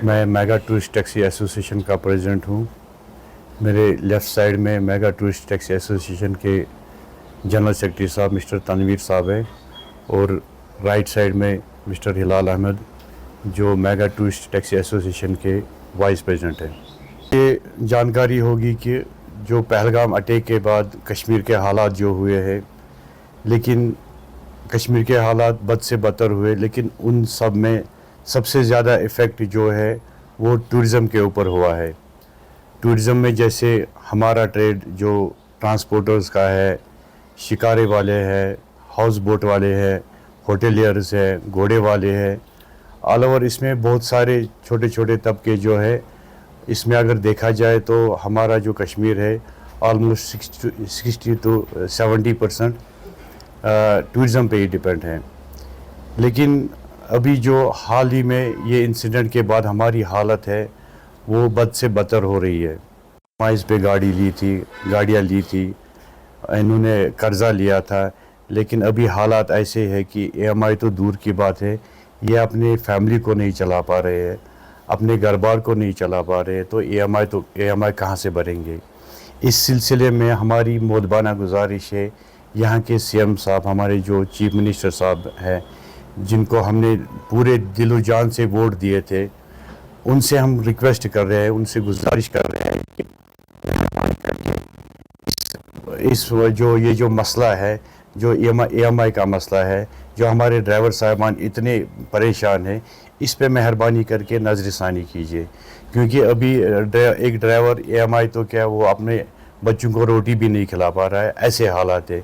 मैं mega tourist taxi association का president हूँ। मेरे लेफ़्ट साइड में मेगा टूरिस्ट टैक्सी एसोसिएशन के जनरल सेक्रेटरी साहब मिस्टर तनवीर साहब हैं और राइट साइड में मिस्टर हिलाल अहमद जो मेगा टूरिस्ट टैक्सी एसोसिएशन के वाइस प्रेसिडेंट हैं। ये जानकारी होगी कि जो पहलगाम अटैक के बाद कश्मीर के हालात जो हुए हैं, लेकिन कश्मीर के हालात बद से बदतर हुए, लेकिन उन सब में सबसे ज़्यादा इफ़ेक्ट जो है वो टूरिज़म के ऊपर हुआ है। टूरिज़म में जैसे हमारा ट्रेड जो ट्रांसपोर्टर्स का है, शिकारे वाले हैं, हाउस बोट वाले हैं, होटेलियर्स हैं, घोड़े वाले हैं, ऑल ओवर इसमें बहुत सारे छोटे छोटे तबके जो है, इसमें अगर देखा जाए तो हमारा जो कश्मीर है ऑलमोस्ट 60 to 70% टूरिज़म पे ही डिपेंड है। लेकिन अभी जो हाल ही में ये इंसिडेंट के बाद हमारी हालत है वो बद से बदतर हो रही है। माइस पे गाड़ियाँ ली थी, इन्होंने कर्ज़ा लिया था, लेकिन अभी हालात ऐसे हैं कि EMI तो दूर की बात है, ये अपने फैमिली को नहीं चला पा रहे हैं, अपने घर बार को नहीं चला पा रहे हैं, तो EMI कहाँ से भरेंगे। इस सिलसिले में हमारी मोदबाना गुजारिश है यहाँ के CM साहब, हमारे जो चीफ मिनिस्टर साहब हैं, जिनको हमने पूरे दिलो जान से वोट दिए थे, उनसे हम रिक्वेस्ट कर रहे हैं, उनसे गुजारिश कर रहे हैं कि इस जो मसला है, जो EMI का मसला है, जो हमारे ड्राइवर साहबान इतने परेशान हैं, इस पे मेहरबानी करके नज़रसानी कीजिए। क्योंकि अभी एक ड्राइवर EMI तो क्या, वो अपने बच्चों को रोटी भी नहीं खिला पा रहा है, ऐसे हालात है।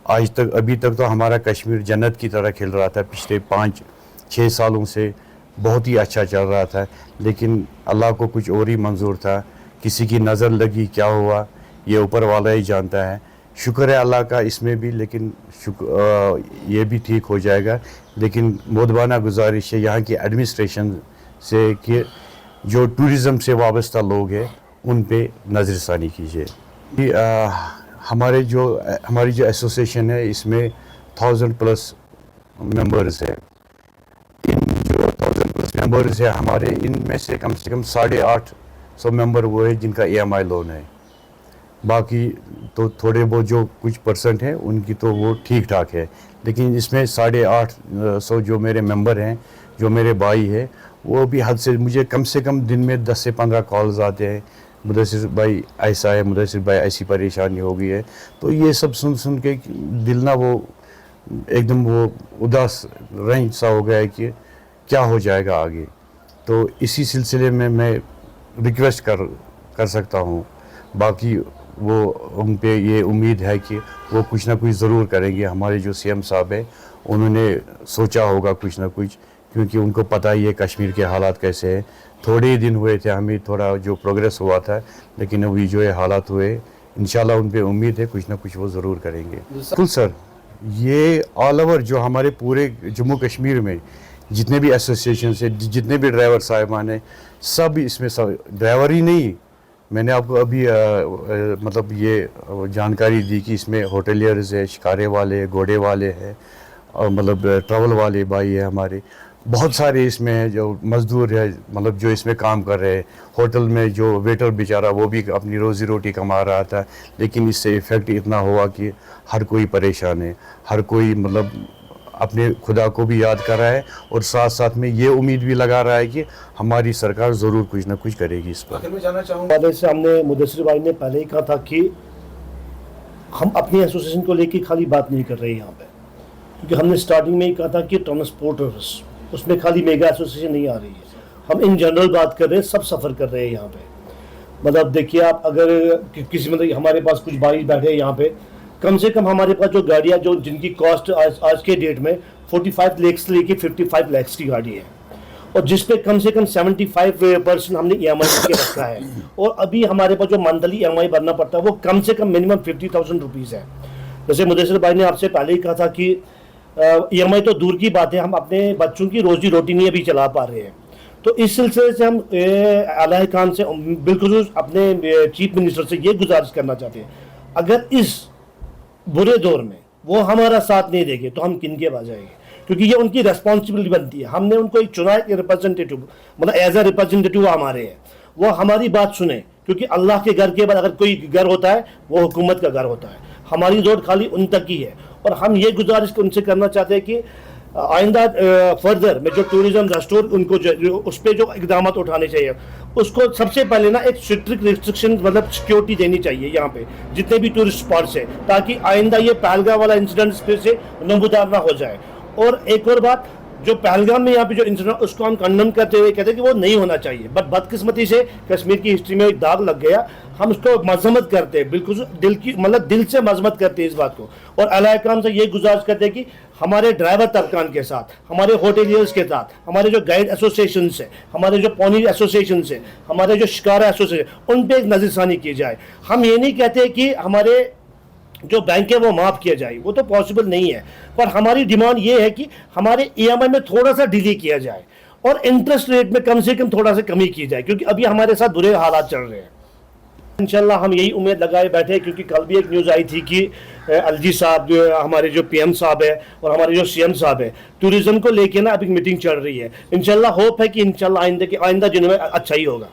अभी तक तो हमारा कश्मीर जन्नत की तरह खिल रहा था, पिछले 5-6 सालों से बहुत ही अच्छा चल रहा था, लेकिन अल्लाह को कुछ और ही मंजूर था, किसी की नज़र लगी, क्या हुआ ये ऊपर वाला ही जानता है। शुक्र है अल्लाह का इसमें भी, लेकिन ये भी ठीक हो जाएगा। लेकिन मोदबाना गुजारिश है यहाँ की एडमिनिस्ट्रेशन से कि जो टूरिज़म से वाबस्ता लोग हैं उन पे नज़रसानी कीजिए। हमारी जो एसोसिएशन है इसमें 1000+ मेंबर्स है। इन जो 1000+ मेंबर्स है हमारे, इनमें से कम 850 मेंबर वो है जिनका EMI लोन है। बाकी तो थोड़े बहुत जो कुछ % हैं उनकी तो वो ठीक ठाक है, लेकिन इसमें 850 जो मेरे मेंबर हैं, जो मेरे भाई हैं, वो भी हद से मुझे कम से कम दिन में 10 से 15 कॉल्स आते हैं, मुदस्सिर भाई ऐसा है, मुदस्सिर भाई ऐसी परेशानी हो गई है। तो ये सब सुन के दिल ना वो एकदम वो उदास रंज सा हो गया है कि क्या हो जाएगा आगे। तो इसी सिलसिले में मैं रिक्वेस्ट कर सकता हूँ। बाकी वो उन पे ये उम्मीद है कि वो कुछ ना कुछ ज़रूर करेंगे। हमारे जो CM साहब हैं उन्होंने सोचा होगा कुछ ना कुछ, क्योंकि उनको पता ही है कश्मीर के हालात कैसे हैं। थोड़े ही दिन हुए थे, हमें थोड़ा जो प्रोग्रेस हुआ था, लेकिन अभी जो है हालात हुए, इंशाल्लाह उन पे उम्मीद है कुछ ना कुछ वो ज़रूर करेंगे। बिल्कुल सर, ये ऑल ओवर जो हमारे पूरे जम्मू कश्मीर में जितने भी एसोसिएशन से, जितने भी ड्राइवर साहिबान हैं, सब इसमें, सब ड्राइवर ही नहीं, मैंने आपको अभी मतलब ये जानकारी दी कि इसमें होटेलियर्स है, शिकारे वाले हैं, घोड़े वाले हैं, और मतलब ट्रैवल वाले भाई है हमारे, बहुत सारे इसमें हैं जो मज़दूर है, मतलब जो इसमें काम कर रहे हैं। होटल में जो वेटर बेचारा वो भी अपनी रोज़ी रोटी कमा रहा था, लेकिन इससे इफ़ेक्ट इतना हुआ कि हर कोई परेशान है, हर कोई मतलब अपने खुदा को भी याद कर रहा है, और साथ साथ में ये उम्मीद भी लगा रहा है कि हमारी सरकार ज़रूर कुछ ना कुछ करेगी इस पर। मैं जानना चाहूँगा, से हमने मुदस्सिर भाई ने पहले ही कहा था कि हम अपनी एसोसिएशन को लेके खाली बात नहीं कर रहे हैं यहाँ पे, क्योंकि हमने स्टार्टिंग में ही कहा था कि ट्रांसपोर्टर्स, उसमें खाली मेगा एसोसिएशन नहीं आ रही है, हम इन जनरल बात कर रहे हैं, सब सफ़र कर रहे हैं यहाँ पे। मतलब देखिए आप, अगर किसी मतलब हमारे पास कुछ भाई बैठे हैं यहाँ पे, कम से कम हमारे पास जो गाड़ियाँ जो जिनकी कॉस्ट आज के डेट में 45 लाख से लेके 55 लाख की गाड़ी है, और जिस पे कम से कम 75% हमने EMI के रखा है, और अभी हमारे पास जो मंथली EMI भरना पड़ता है वो कम से कम मिनिमम 50,000 रुपीज़ है। जैसे मुदस्सिर भाई ने आपसे पहले ही कहा था कि EMI तो दूर की बात है, हम अपने बच्चों की रोजी रोटी नहीं अभी चला पा रहे हैं। तो इस सिलसिले से हम आला खान से बिल्कुल अपने चीफ मिनिस्टर से ये गुजारिश करना चाहते हैं, अगर इस बुरे दौर में वो हमारा साथ नहीं देंगे तो हम किन के पास जाएंगे। کیونکہ یہ ان کی ریسپانسبلٹی بنتی ہے. ہم نے ان کو ایک چنا ہے ریپرزینٹیٹو, مطلب ایز اے ریپرزینٹیٹو ہمارے ہیں, وہ ہماری بات سنیں, کیونکہ اللہ کے گھر کے بعد اگر کوئی گھر ہوتا ہے وہ حکومت کا گھر ہوتا ہے. ہماری روڈ خالی ان تک ہی ہے, اور ہم یہ گزارش ان سے کرنا چاہتے ہیں کہ آئندہ فردر میں جو ٹوریزم ریسٹور ان کو اس پہ جو اقدامات اٹھانے چاہیے, اس کو سب سے پہلے نا ایک اسٹرکٹ ریسٹرکشن مطلب سیکیورٹی دینی چاہیے یہاں پہ جتنے بھی ٹورسٹ اسپاٹس ہیں, تاکہ آئندہ یہ پہلگام والا انسیڈنٹ پھر سے نمودار نہ ہو جائے. اور ایک اور بات, جو پہلگام میں یہاں پہ جو انسیڈنٹ اس کو ہم کنڈم کرتے ہوئے کہتے ہیں کہ وہ نہیں ہونا چاہیے, بٹ بدقسمتی سے کشمیر کی ہسٹری میں ایک داغ لگ گیا. ہم اس کو مذمت کرتے ہیں, بالکل دل کی مطلب دل سے مذمت کرتے ہیں اس بات کو, اور اعلیٰ حکام سے یہ گزارش کرتے ہیں کہ ہمارے ڈرائیور طبقان کے ساتھ, ہمارے ہوٹلیئرس کے ساتھ, ہمارے جو گائیڈ ایسوسیشنس ہیں, ہمارے جو پونی ایسوسیشنس ہیں, ہمارے جو شکارا ایسوسیشن, ان پہ ایک نظر ثانی کی جائے. ہم یہ نہیں کہتے کہ ہمارے جو بینک ہے وہ معاف کیا جائے, وہ تو پاسبل نہیں ہے, پر ہماری ڈیمانڈ یہ ہے کہ ہمارے EMI میں تھوڑا سا ڈیلے کیا جائے, اور انٹرسٹ ریٹ میں کم سے کم تھوڑا سا کمی کی جائے, کیونکہ ابھی ہمارے ساتھ برے حالات چل رہے ہیں. انشاءاللہ ہم یہی امید لگائے بیٹھے, کیونکہ کل بھی ایک نیوز آئی تھی کہ الجی صاحب جو ہمارے جو PM صاحب ہے اور ہمارے جو CM صاحب ہے, ٹوریزم کو لے کے نا اب ایک میٹنگ چل رہی ہے. انشاءاللہ ہوپ ہے کہ انشاءاللہ آئندہ دنوں میں اچھا ہی ہوگا.